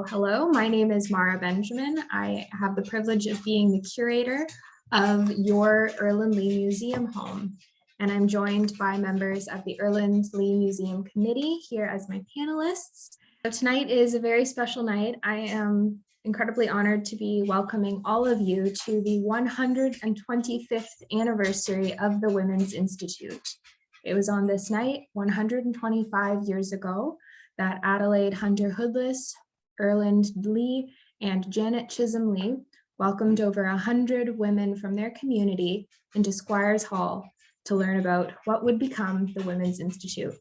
Hello, my name is Mara Benjamin. I have the privilege of being the curator of your Erland Lee Museum home. And I'm joined by members of the Erland Lee Museum Committee here as my panelists. So tonight is a very special night. I am incredibly honored to be welcoming all of you to the 125th anniversary of the Women's Institute. It was on this night, 125 years ago, that Adelaide Hunter Hoodless, Erland Lee, and Janet Chisholm Lee welcomed over 100 women from their community into Squires Hall to learn about what would become the Women's Institute.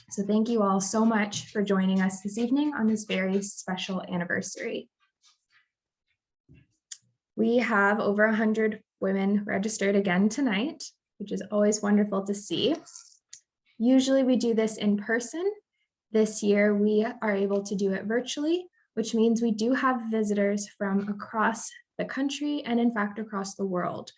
So thank you all so much for joining us this evening on this very special anniversary. We have over 100 women registered again tonight, which is always wonderful to see. Usually we do this in person. This year, we are able to do it virtually, which means we do have visitors from across the country and in fact, across the world.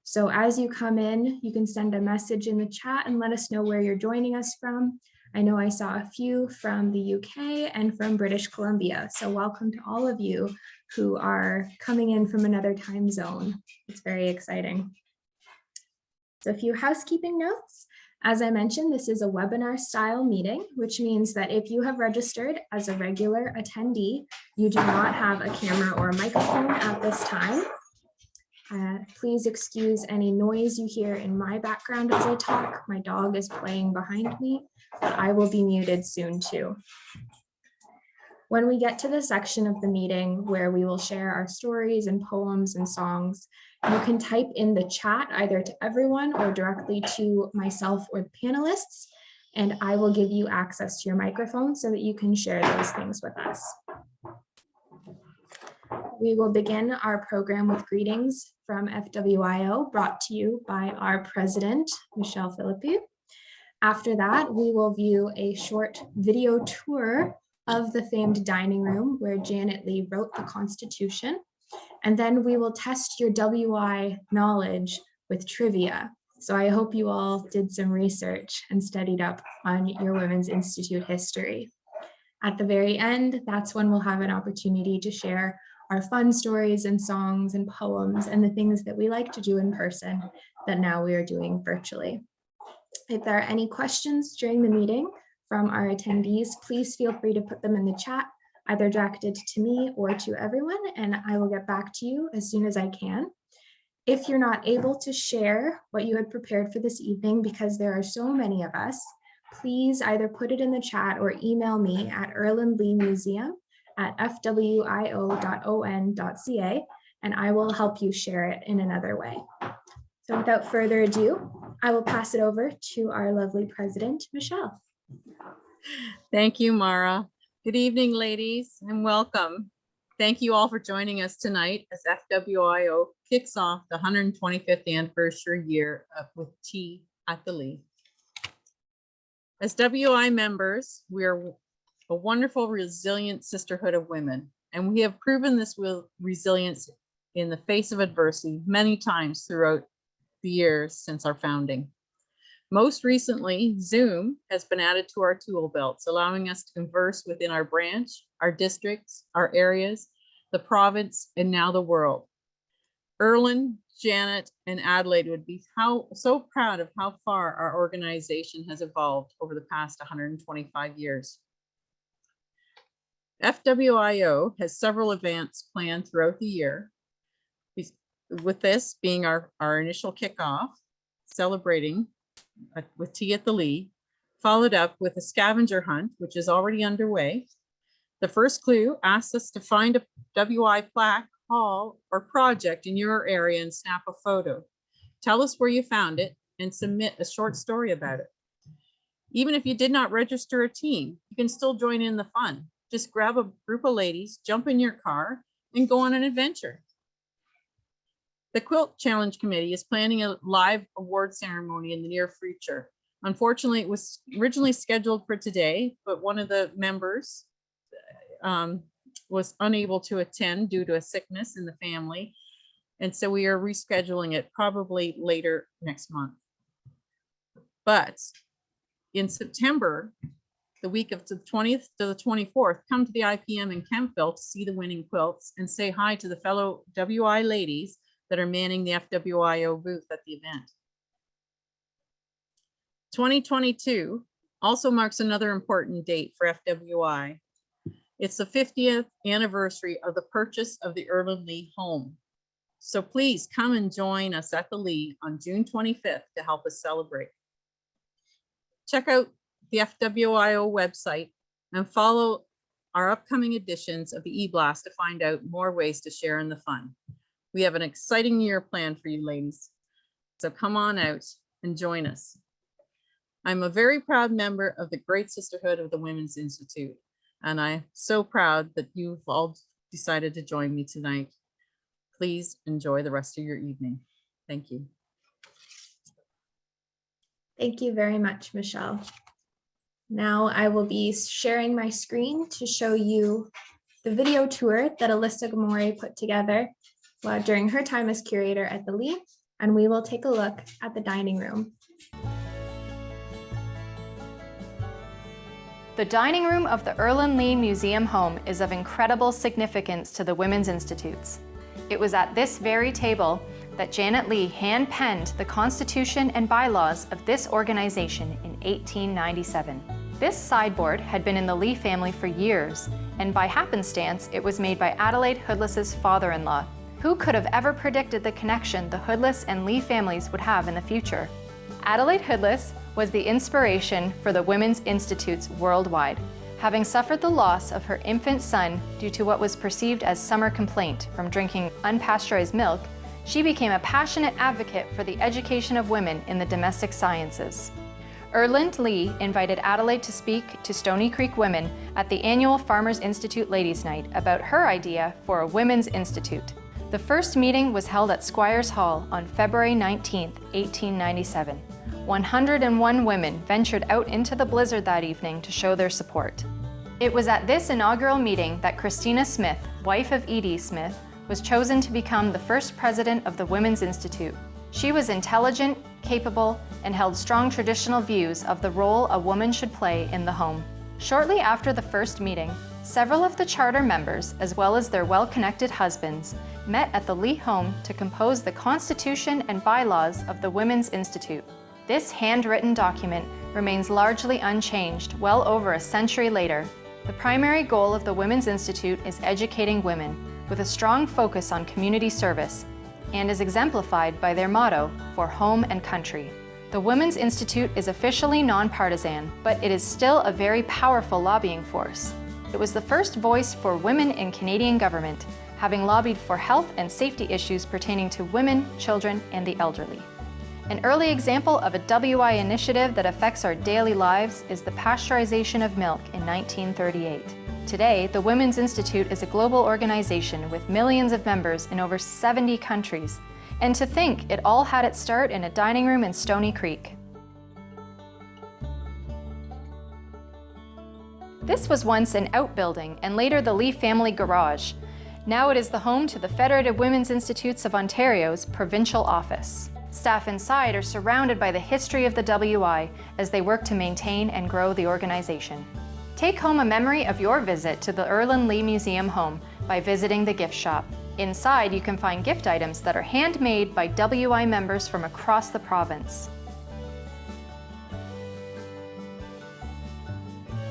So as you come in, you can send a message in the chat and let us know where you're joining us from. I know I saw a few from the UK and from British Columbia. So welcome to all of you who are coming in from another time zone. It's very exciting. So a few housekeeping notes. As I mentioned, this is a webinar style meeting, which means that if you have registered as a regular attendee, you do not have a camera or a microphone at this time. Please excuse any noise you hear in my background as I talk. My dog is playing behind me, but I will be muted soon too. When we get to the section of the meeting where we will share our stories and poems and songs, you can type in the chat either to everyone or directly to myself or the panelists, and I will give you access to your microphone so that you can share those things with us. We will begin our program with greetings from FWIO, brought to you by our president, Michelle. After that, we will view a short video tour of the famed dining room where Janet Lee wrote the Constitution. And then we will test your WI knowledge with trivia. So I hope you all did some research and studied up on your Women's Institute history. At the very end, that's when we'll have an opportunity to share our fun stories and songs and poems and the things that we like to do in person that now we are doing virtually. If there are any questions during the meeting from our attendees, please feel free to put them in the chat, either directed to me or to everyone, and I will get back to you as soon as I can. If you're not able to share what you had prepared for this evening because there are so many of us, please either put it in the chat or email me at erlandleemuseum@fwio.on.ca, and I will help you share it in another way. So without further ado, I will pass it over to our lovely president, Michelle. Thank you, Mara. Good evening, ladies, and welcome. Thank you all for joining us tonight as FWIO kicks off the 125th anniversary year with Tea at the Lee. As WI members, we are a wonderful, resilient sisterhood of women, and we have proven this resilience in the face of adversity many times throughout the years since our founding. Most recently, Zoom has been added to our tool belts, allowing us to converse within our branch, our districts, our areas, the province, and now the world. Erland, Janet, and Adelaide would be so proud of how far our organization has evolved over the past 125 years. FWIO has several events planned throughout the year, with this being our initial kickoff, celebrating with Tea at the Lee, followed up with a scavenger hunt, which is already underway. The first clue asks us to find a WI plaque, hall, or project in your area and snap a photo. Tell us where you found it and submit a short story about it. Even if you did not register a team, you can still join in the fun. Just grab a group of ladies, jump in your car, and go on an adventure. The Quilt Challenge Committee is planning a live award ceremony in the near future. Unfortunately, it was originally scheduled for today, but one of the members was unable to attend due to a sickness in the family. And so we are rescheduling it probably later next month. But in September, the week of the 20th to the 24th, come to the IPM in Kempville to see the winning quilts and say hi to the fellow WI ladies that are manning the FWIO booth at the event. 2022 also marks another important date for FWI. It's the 50th anniversary of the purchase of the Erland Lee home. So please come and join us at the Lee on June 25th to help us celebrate. Check out the FWIO website and follow our upcoming editions of the e-blast to find out more ways to share in the fun. We have an exciting year planned for you ladies. So come on out and join us. I'm a very proud member of the Great Sisterhood of the Women's Institute, and I'm so proud that you've all decided to join me tonight. Please enjoy the rest of your evening. Thank you. Thank you very much, Michelle. Now I will be sharing my screen to show you the video tour that Alyssa Gamore put together during her time as curator at the Lee, and we will take a look at the dining room. The dining room of the Erland Lee Museum Home is of incredible significance to the Women's Institutes. It was at this very table that Janet Lee hand-penned the Constitution and bylaws of this organization in 1897. This sideboard had been in the Lee family for years, and by happenstance, it was made by Adelaide Hoodless's father-in-law. Who could have ever predicted the connection the Hoodless and Lee families would have in the future? Adelaide Hoodless was the inspiration for the Women's Institutes worldwide. Having suffered the loss of her infant son due to what was perceived as summer complaint from drinking unpasteurized milk, she became a passionate advocate for the education of women in the domestic sciences. Erland Lee invited Adelaide to speak to Stony Creek women at the annual Farmers Institute Ladies' Night about her idea for a Women's Institute. The first meeting was held at Squires Hall on February 19, 1897. 101 women ventured out into the blizzard that evening to show their support. It was at this inaugural meeting that Christina Smith, wife of E.D. Smith, was chosen to become the first president of the Women's Institute. She was intelligent, capable, and held strong traditional views of the role a woman should play in the home. Shortly after the first meeting, several of the charter members, as well as their well-connected husbands, met at the Lee home to compose the Constitution and bylaws of the Women's Institute. This handwritten document remains largely unchanged well over a century later. The primary goal of the Women's Institute is educating women, with a strong focus on community service, and is exemplified by their motto, "For Home and Country." The Women's Institute is officially nonpartisan, but it is still a very powerful lobbying force. It was the first voice for women in Canadian government, having lobbied for health and safety issues pertaining to women, children, and the elderly. An early example of a WI initiative that affects our daily lives is the pasteurization of milk in 1938. Today, the Women's Institute is a global organization with millions of members in over 70 countries. And to think it all had its start in a dining room in Stony Creek. This was once an outbuilding and later the Lee family garage. Now it is the home to the Federated Women's Institutes of Ontario's provincial office. Staff inside are surrounded by the history of the WI as they work to maintain and grow the organization. Take home a memory of your visit to the Erland Lee Museum home by visiting the gift shop. Inside, you can find gift items that are handmade by WI members from across the province.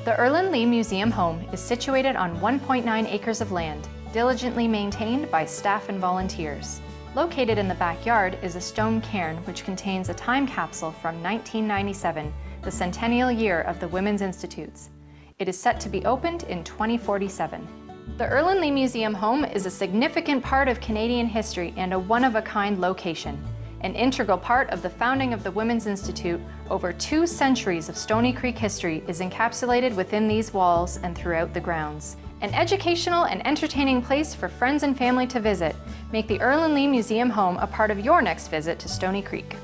The Erland Lee Museum home is situated on 1.9 acres of land, diligently maintained by staff and volunteers. Located in the backyard is a stone cairn which contains a time capsule from 1997, the centennial year of the Women's Institutes. It is set to be opened in 2047. The Erland Lee Museum home is a significant part of Canadian history and a one-of-a-kind location. An integral part of the founding of the Women's Institute, over 2 centuries of Stony Creek history is encapsulated within these walls and throughout the grounds. An educational and entertaining place for friends and family to visit. Make the Erland Lee Museum home a part of your next visit to Stony Creek.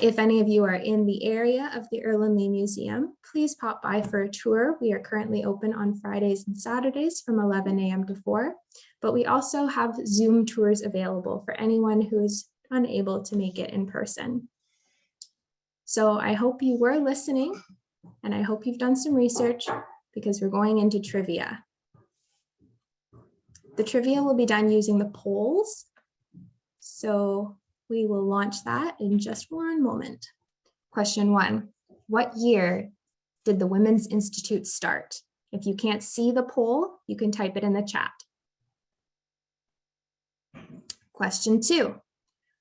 If any of you are in the area of the Erland Lee Museum, please pop by for a tour. We are currently open on Fridays and Saturdays from 11 a.m. to 4, but we also have Zoom tours available for anyone who is unable to make it in person. So I hope you were listening And I hope you've done some research because we're going into trivia. The trivia will be done using the polls. So we will launch that in just one moment. Question 1, what year did the Women's Institute start? If you can't see the poll, you can type it in the chat. Question 2,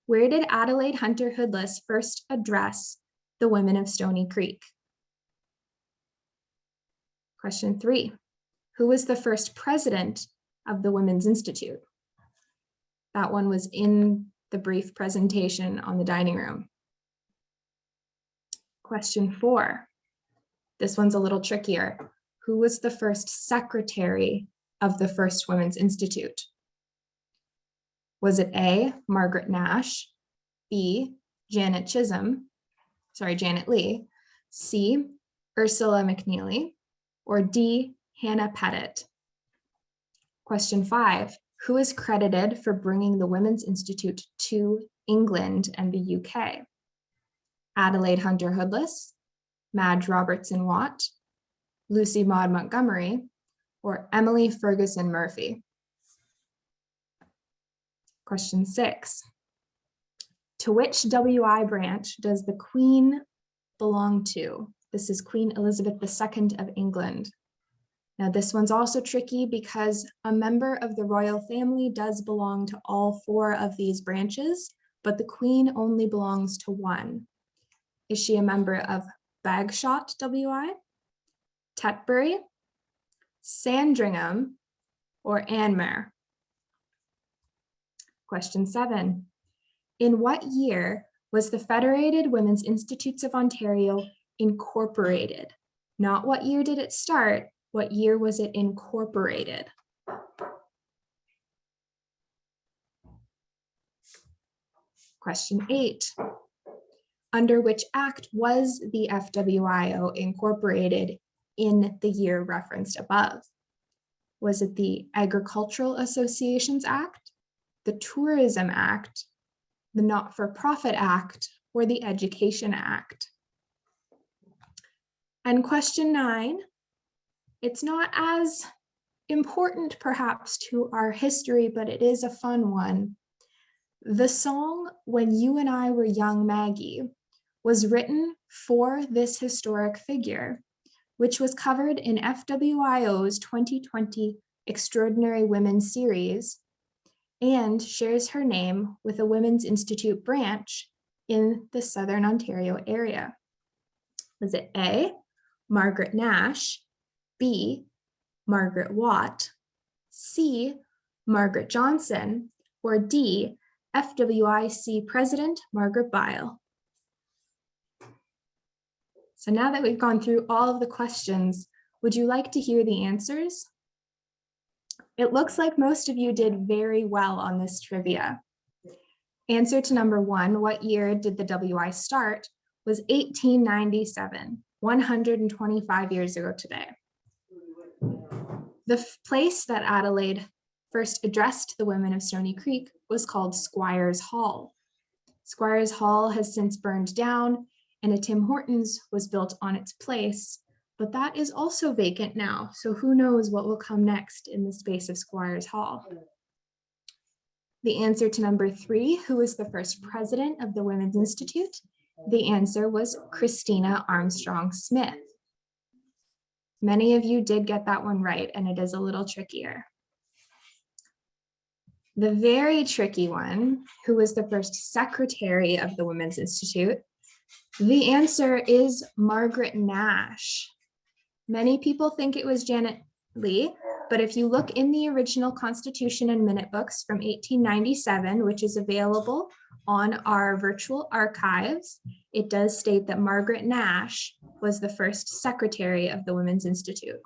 where did Adelaide Hunter Hoodless first address the women of Stony Creek? Question 3, who was the first president of the Women's Institute? That one was in the brief presentation on the dining room. Question 4, this one's a little trickier. Who was the first secretary of the first Women's Institute? Was it A, Margaret Nash, B, Janet Lee, C, Ursula McNeely, or D, Hannah Pettit? Question 5, who is credited for bringing the Women's Institute to England and the UK? Adelaide Hunter Hoodless, Madge Robertson Watt, Lucy Maud Montgomery, or Emily Ferguson Murphy? Question 6, to which WI branch does the Queen belong to? This is Queen Elizabeth II of England. Now this one's also tricky because a member of the royal family does belong to all 4 of these branches, but the Queen only belongs to one. Is she a member of Bagshot WI, Tetbury, Sandringham, or Anmere? Question 7, in what year was the Federated Women's Institutes of Ontario incorporated? Not what year did it start, what year was it incorporated? Question 8, under which act was the FWIO incorporated in the year referenced above? Was it the Agricultural Associations Act, the Tourism Act, the Not-for-Profit Act, or the Education Act? And question 9, it's not as important perhaps to our history, but it is a fun one. The song When You and I Were Young, Maggie was written for this historic figure, which was covered in FWIO's 2020 Extraordinary Women series, and shares her name with a Women's Institute branch in the Southern Ontario area. Was it A, Margaret Nash, B, Margaret Watt, C, Margaret Johnson, or D, FWIC President Margaret Beyle? So now that we've gone through all of the questions, would you like to hear the answers? It looks like most of you did very well on this trivia. Answer to number 1, what year did the WI start, was 1897, 125 years ago today. The place that Adelaide first addressed the women of Stony Creek was called Squires Hall. Squires Hall has since burned down, and a Tim Hortons was built on its place, but that is also vacant now, so who knows what will come next in the space of Squires Hall. The answer to number 3, who was the first president of the Women's Institute? The answer was Christina Armstrong Smith. Many of you did get that one right, and it is a little trickier. The very tricky one, who was the first secretary of the Women's Institute? The answer is Margaret Nash. Many people think it was Janet Lee, but if you look in the original Constitution and Minute books from 1897, which is available on our virtual archives, it does state that Margaret Nash was the first secretary of the Women's Institute.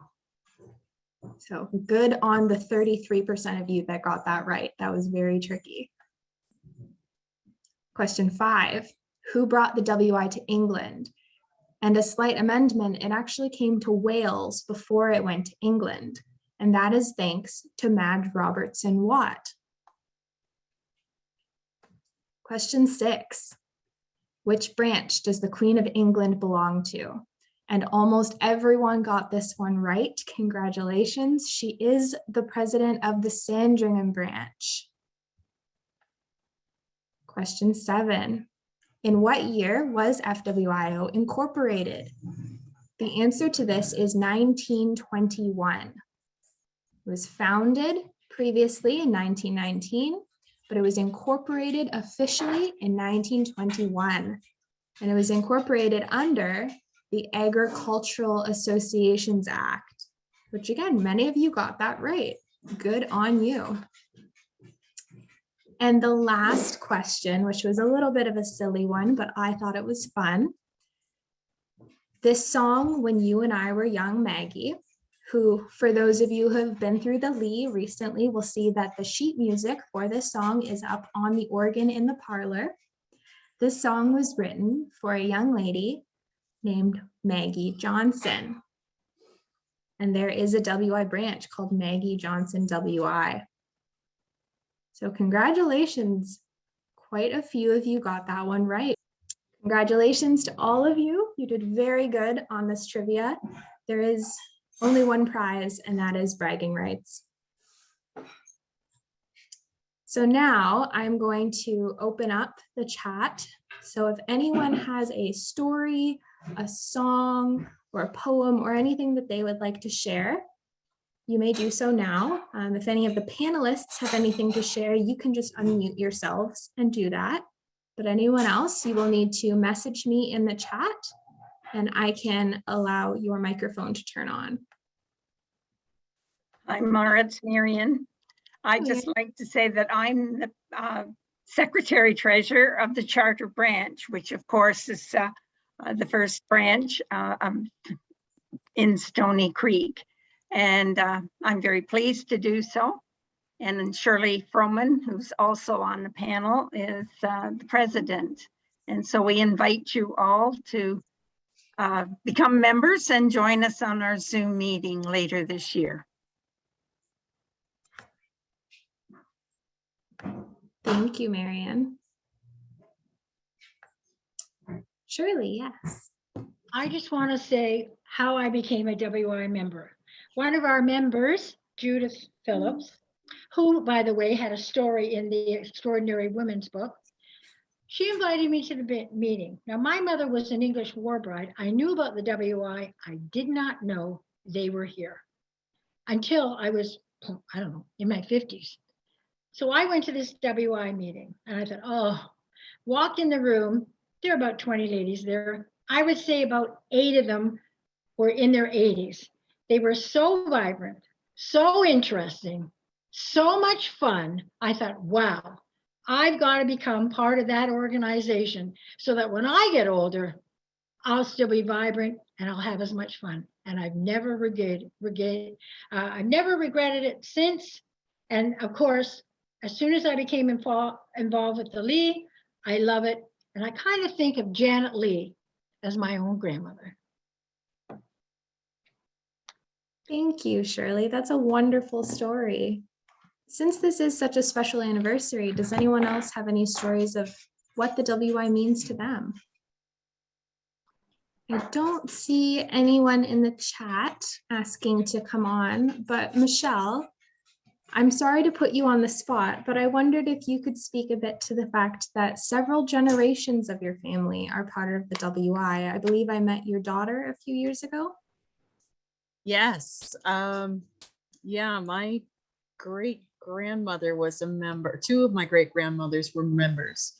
So good on the 33% of you that got that right. That was very tricky. Question 5, who brought the WI to England? And a slight amendment, it actually came to Wales before it went to England. And that is thanks to Madge Robertson Watt. Question 6, which branch does the Queen of England belong to? And almost everyone got this one right. Congratulations. She is the president of the Sandringham branch. Question 7. In what year was FWIO incorporated? The answer to this is 1921. It was founded previously in 1919, but it was incorporated officially in 1921. And it was incorporated under the Agricultural Associations Act, which again, many of you got that right. Good on you. And the last question, which was a little bit of a silly one, but I thought it was fun. This song, When You and I Were Young, Maggie, who, for those of you who have been through the Lee recently, will see that the sheet music for this song is up on the organ in the parlor. This song was written for a young lady named Maggie Johnson. And there is a WI branch called Maggie Johnson WI. So congratulations. Quite a few of you got that one right. Congratulations to all of you. You did very good on this trivia. There is only one prize, and that is bragging rights. So now I'm going to open up the chat. So if anyone has a story, a song, or a poem, or anything that they would like to share, you may do so now. If any of the panelists have anything to share, you can just unmute yourselves and do that. But anyone else, you will need to message me in the chat, and I can allow your microphone to turn on. Hi, Mara, it's Marion. I'd just like to say that I'm the Secretary Treasurer of the Charter Branch, which of course is the first branch in Stony Creek. And I'm very pleased to do so. And then Shirley Froman, who's also on the panel, is the president. And so we invite you all to become members and join us on our Zoom meeting later this year. Thank you, Marianne. Shirley, yes. I just want to say how I became a WI member. One of our members, Judith Phillips, who, by the way, had a story in the Extraordinary Women's book, she invited me to the meeting. Now, my mother was an English war bride. I knew about the WI. I did not know they were here until I was, I don't know, in my 50s. So I went to this WI meeting and I thought, oh, walked in the room. There are about 20 ladies there. I would say about 8 of them were in their 80s. They were so vibrant, so interesting, so much fun. I thought, wow, I've got to become part of that organization so that when I get older, I'll still be vibrant and I'll have as much fun. And I've never regretted it since. And of course, as soon as I became involved with the Lee, I love it. And I kind of think of Janet Lee as my own grandmother. Thank you, Shirley. That's a wonderful story. Since this is such a special anniversary, does anyone else have any stories of what the WI means to them? I don't see anyone in the chat asking to come on, but Michelle, I'm sorry to put you on the spot, but I wondered if you could speak a bit to the fact that several generations of your family are part of the WI. I believe I met your daughter a few years ago. Yes. Yeah, my great-grandmother was a member. 2 of my great-grandmothers were members.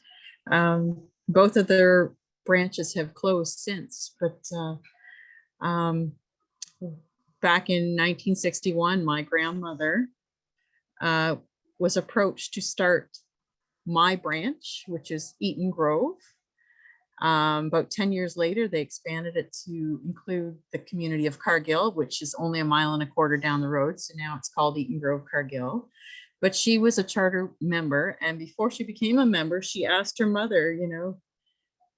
Both of their branches have closed since, but back in 1961, my grandmother was approached to start my branch, which is Eaton Grove. About 10 years later, they expanded it to include the community of Cargill, which is only 1.25 miles down the road. So now it's called Eaton Grove Cargill. But she was a charter member. And before she became a member, she asked her mother, you know,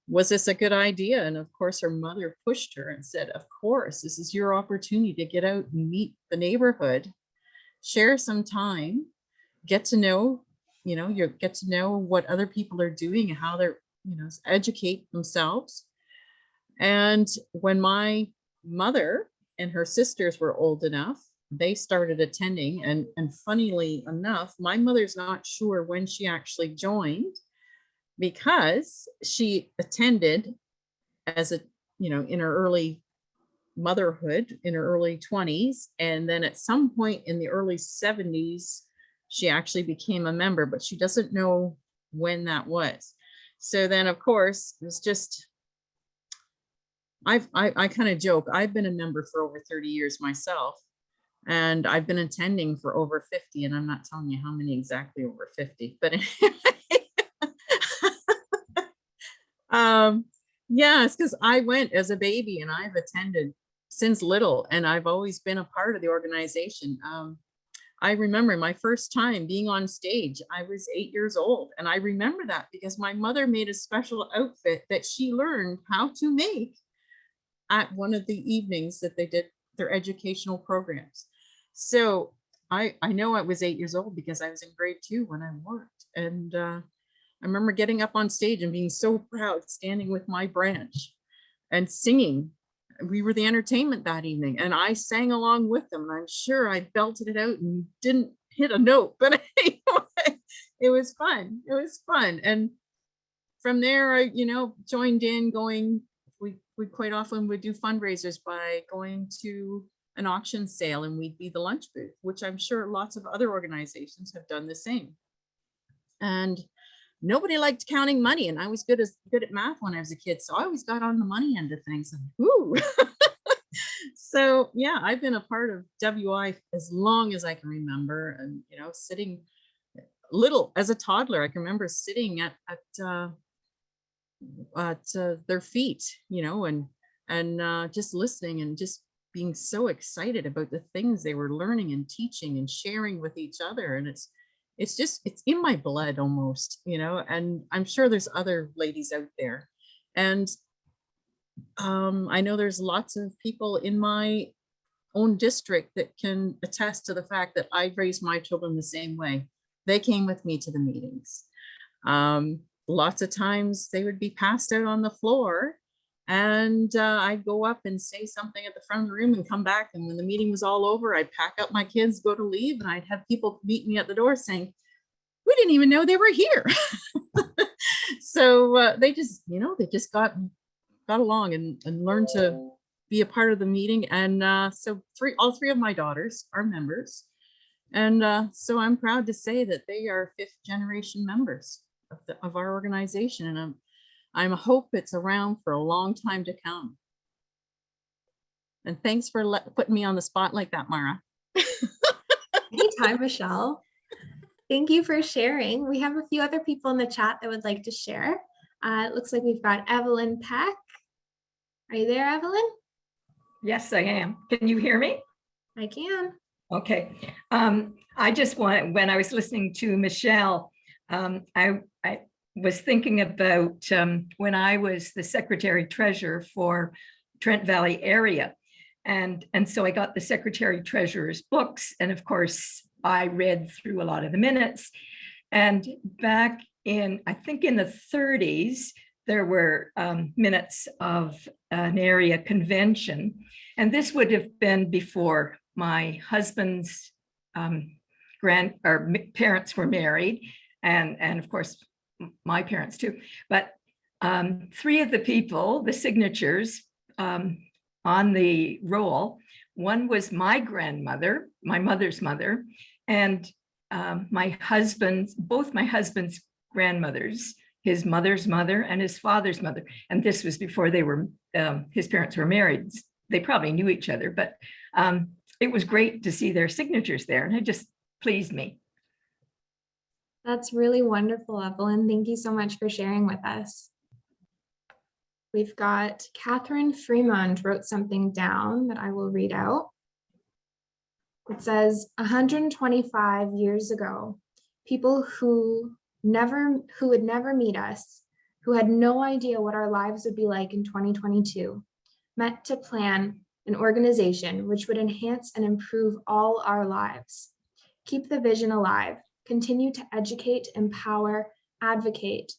was this a good idea? And of course, her mother pushed her and said, of course, this is your opportunity to get out and meet the neighborhood, share some time, get to know, get to know what other people are doing and how they're, educate themselves. And when my mother and her sisters were old enough. They started attending, and funnily enough, my mother's not sure when she actually joined, because she attended as a, you know, in her early motherhood, in her early 20s, and then at some point in the early 70s she actually became a member, but she doesn't know when that was. So then of course it was just, I kind of joke, I've been a member for over 30 years myself, and I've been attending for over 50, and I'm not telling you how many exactly over 50, but yes, because I went as a baby and I've attended since little, and I've always been a part of the organization. I remember my first time being on stage, I was 8 years old, and I remember that because my mother made a special outfit that she learned how to make at one of the evenings that they did their educational programs. So I know I was 8 years old because I was in grade 2 when I worked, and I remember getting up on stage and being so proud, standing with my branch and singing. We were the entertainment that evening, and I sang along with them, and I'm sure I belted it out and didn't hit a note, but anyway, it was fun. It was fun. And from there, I, you know, joined in going, we quite often would do fundraisers by going to an auction sale, and we'd be the lunch booth, which I'm sure lots of other organizations have done the same. And nobody liked counting money, and I was good at math when I was a kid, so I always got on the money end of things. Ooh. So yeah, I've been a part of WI as long as I can remember, and you know, sitting little as a toddler, I can remember sitting at their feet, you know, and just listening and just being so excited about the things they were learning and teaching and sharing with each other. And it's just, it's in my blood almost, you know, and I'm sure there's other ladies out there. And I know there's lots of people in my own district that can attest to the fact that I raised my children the same way. They came with me to the meetings. Lots of times they would be passed out on the floor, and I'd go up and say something at the front of the room and come back. And when the meeting was all over, I'd pack up my kids, go to leave, and I'd have people meet me at the door saying, we didn't even know they were here. So they just, you know, they just got along and learned to be a part of the meeting. And so all three of my daughters are members. And so I'm proud to say that they are 5th generation members of our organization. And I hope it's around for a long time to come. And thanks for putting me on the spot like that, Mara. Anytime, Michelle. Thank you for sharing. We have a few other people in the chat that would like to share. It looks like we've got Evelyn Peck. Are you there, Evelyn? Yes, I am. Can you hear me? I can. Okay. I just want, when I was listening to Michelle, I was thinking about when I was the secretary treasurer for Trent Valley area. And so I got the secretary treasurer's books. And of course, I read through a lot of the minutes. And back in, I think in the 30s, there were minutes of an area convention. And this would have been before my husband's parents were married. And of course, my parents too. But 3 of the people, the signatures on the roll, one was my grandmother, my mother's mother, and both my husband's grandmothers, his mother's mother and his father's mother. And this was before they were, his parents were married. They probably knew each other, but it was great to see their signatures there, and it just pleased me. That's really wonderful, Evelyn. Thank you so much for sharing with us. We've got Catherine Fremont wrote something down that I will read out. It says, 125 years ago, people who would never meet us, who had no idea what our lives would be like in 2022, met to plan an organization which would enhance and improve all our lives. Keep the vision alive, continue to educate, empower, advocate,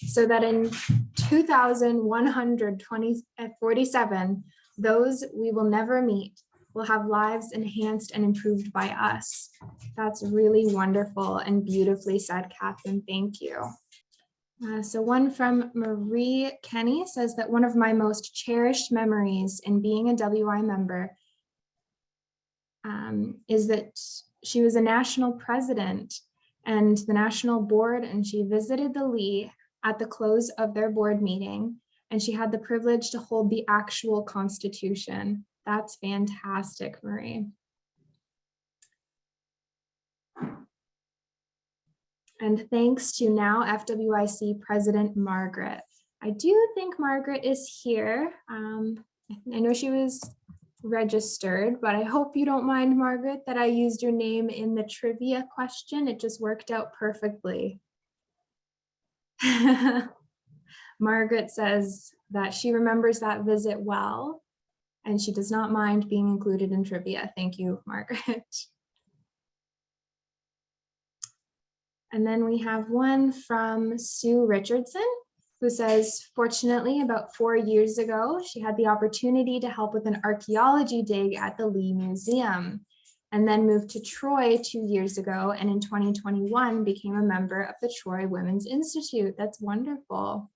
so that in 2147, Those we will never meet will have lives enhanced and improved by us. That's really wonderful and beautifully said, Catherine. Thank you. So one from Marie Kenny says that one of my most cherished memories in being a WI member is that she was a national president and the national board, and she visited the Lee at the close of their board meeting, and she had the privilege to hold the actual Constitution. That's fantastic, Marie. And thanks to now FWIC President Margaret. I do think Margaret is here. I know she was registered, but I hope you don't mind, Margaret, that I used your name in the trivia question. It just worked out perfectly. Margaret says that she remembers that visit well, and she does not mind being included in trivia. Thank you, Margaret. And then we have one from Sue Richardson, who says, fortunately, about 4 years ago, she had the opportunity to help with an archaeology dig at the Lee Museum, and then moved to Troy 2 years ago, and in 2021 became a member of the Troy Women's Institute. That's wonderful.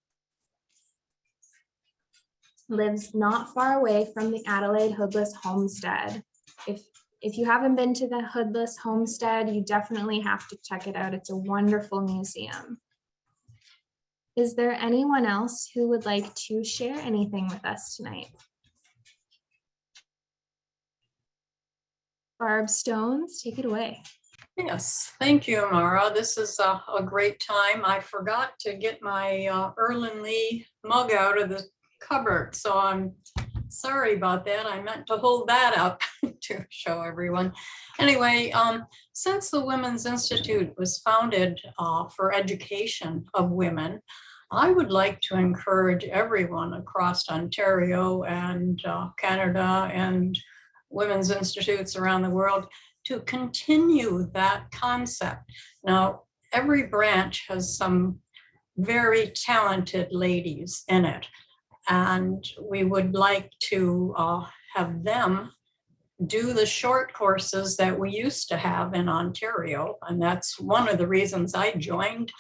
Lives not far away from the Adelaide Hoodless Homestead. If you haven't been to the Hoodless Homestead, you definitely have to check it out. It's a wonderful museum. Is there anyone else who would like to share anything with us tonight? Barb Stones, take it away. Yes, thank you, Mara. This is a great time. I forgot to get my Erlen Lee mug out of the cupboard, so I'm sorry about that. I meant to hold that up to show everyone. Anyway, since the Women's Institute was founded for education of women, I would like to encourage everyone across Ontario and Canada and women's institutes around the world to continue that concept. Now, every branch has some very talented ladies in it, and we would like to have them do the short courses that we used to have in Ontario. And that's one of the reasons I joined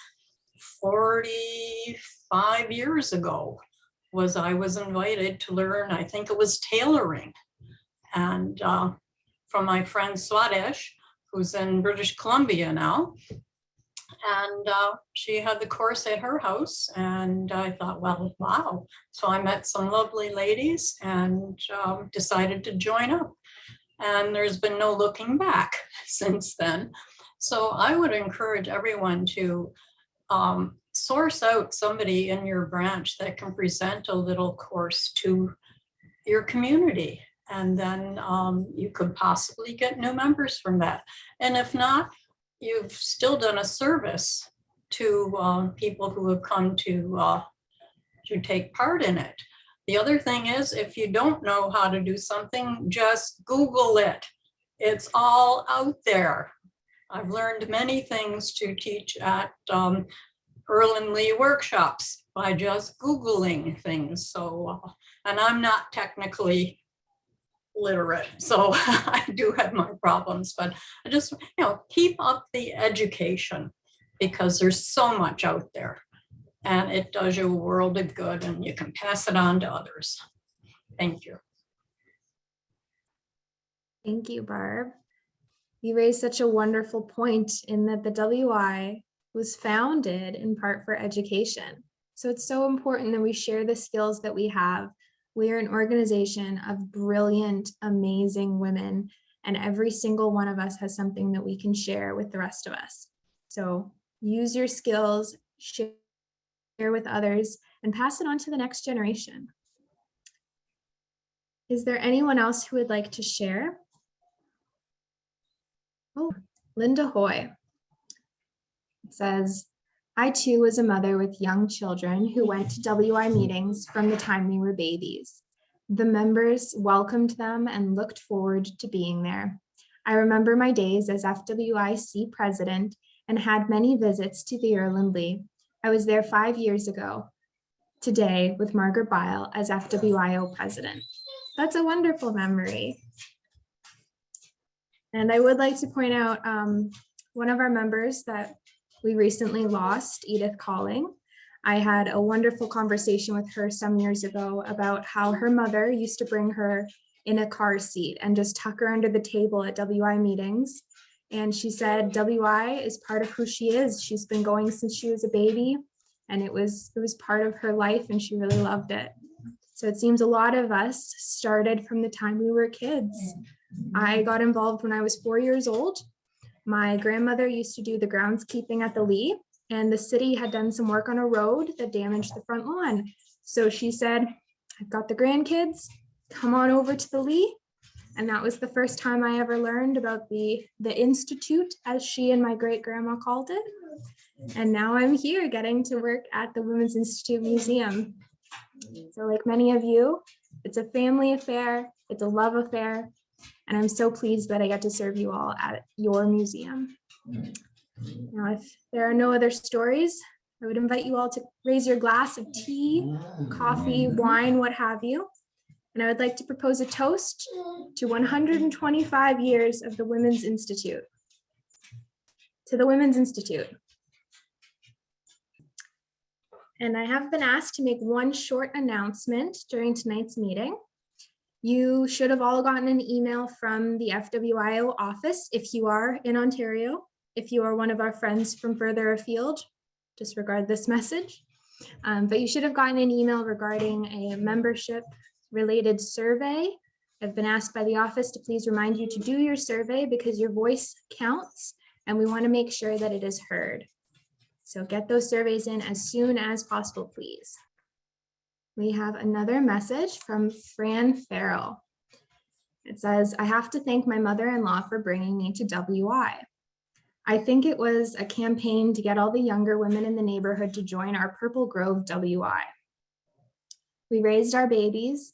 45 years ago, was I was invited to learn, I think it was tailoring. And from my friend Swadesh, who's in British Columbia now. And she had the course at her house, and I thought, well, wow. So I met some lovely ladies and decided to join up. And there's been no looking back since then. So I would encourage everyone to source out somebody in your branch that can present a little course to your community. And then you could possibly get new members from that. And if not, you've still done a service to people who have come to take part in it. The other thing is, if you don't know how to do something, just Google it. It's all out there. I've learned many things to teach at Erlen Lee workshops by just Googling things. So, and I'm not technically literate, so I do have my problems, but I just, keep up the education, because there's so much out there and it does you a world of good, and you can pass it on to others. Thank you. Thank you, Barb. You raised such a wonderful point in that the WI was founded in part for education. So it's so important that we share the skills that we have. We are an organization of brilliant, amazing women, and every single one of us has something that we can share with the rest of us. So use your skills, share with others, and pass it on to the next generation. Is there anyone else who would like to share? Oh, Linda Hoy. It says, I too was a mother with young children who went to WI meetings from the time they were babies. The members welcomed them and looked forward to being there. I remember my days as FWIC president and had many visits to the Erlen Lee. I was there 5 years ago today with Margaret Bile as FWIO president. That's a wonderful memory. And I would like to point out one of our members that we recently lost, Edith Calling. I had a wonderful conversation with her some years ago about how her mother used to bring her in a car seat and just tuck her under the table at WI meetings. And she said WI is part of who she is. She's been going since she was a baby, and it was part of her life, and she really loved it. So it seems a lot of us started from the time we were kids. I got involved when I was 4 years old. My grandmother used to do the groundskeeping at the Lee, and the city had done some work on a road that damaged the front lawn. So she said, I've got the grandkids, come on over to the Lee. And that was the first time I ever learned about the Institute, as she and my great grandma called it. And now I'm here getting to work at the Women's Institute Museum. So like many of you, it's a family affair, it's a love affair, and I'm so pleased that I get to serve you all at your museum. Now, if there are no other stories, I would invite you all to raise your glass of tea, coffee, wine, what have you. And I would like to propose a toast to 125 years of the Women's Institute. To the Women's Institute. And I have been asked to make one short announcement during tonight's meeting. You should have all gotten an email from the FWIO office if you are in Ontario. If you are one of our friends from further afield, disregard this message. But you should have gotten an email regarding a membership related survey. I've been asked by the office to please remind you to do your survey because your voice counts and we want to make sure that it is heard. So get those surveys in as soon as possible, please. We have another message from Fran Farrell. It says, I have to thank my mother-in-law for bringing me to WI. I think it was a campaign to get all the younger women in the neighborhood to join our Purple Grove WI. We raised our babies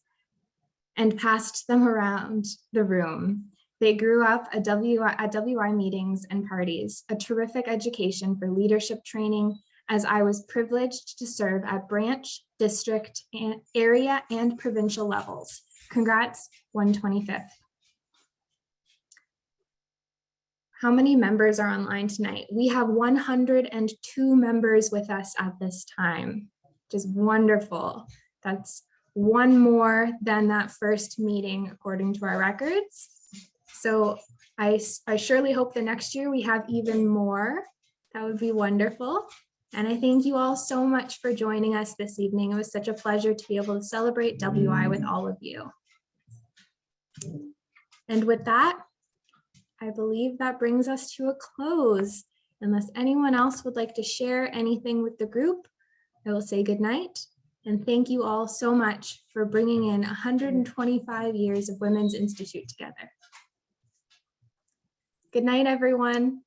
and passed them around the room. They grew up at WI meetings and parties, a terrific education for leadership training, as I was privileged to serve at branch, district, and area and provincial levels. Congrats, 125th. How many members are online tonight? We have 102 members with us at this time, which is wonderful. That's one more than that first meeting according to our records. So I surely hope the next year we have even more. That would be wonderful. And I thank you all so much for joining us this evening. It was such a pleasure to be able to celebrate WI with all of you. And with that, I believe that brings us to a close. Unless anyone else would like to share anything with the group, I will say good night. And thank you all so much for bringing in 125 years of Women's Institute together. Good night, everyone.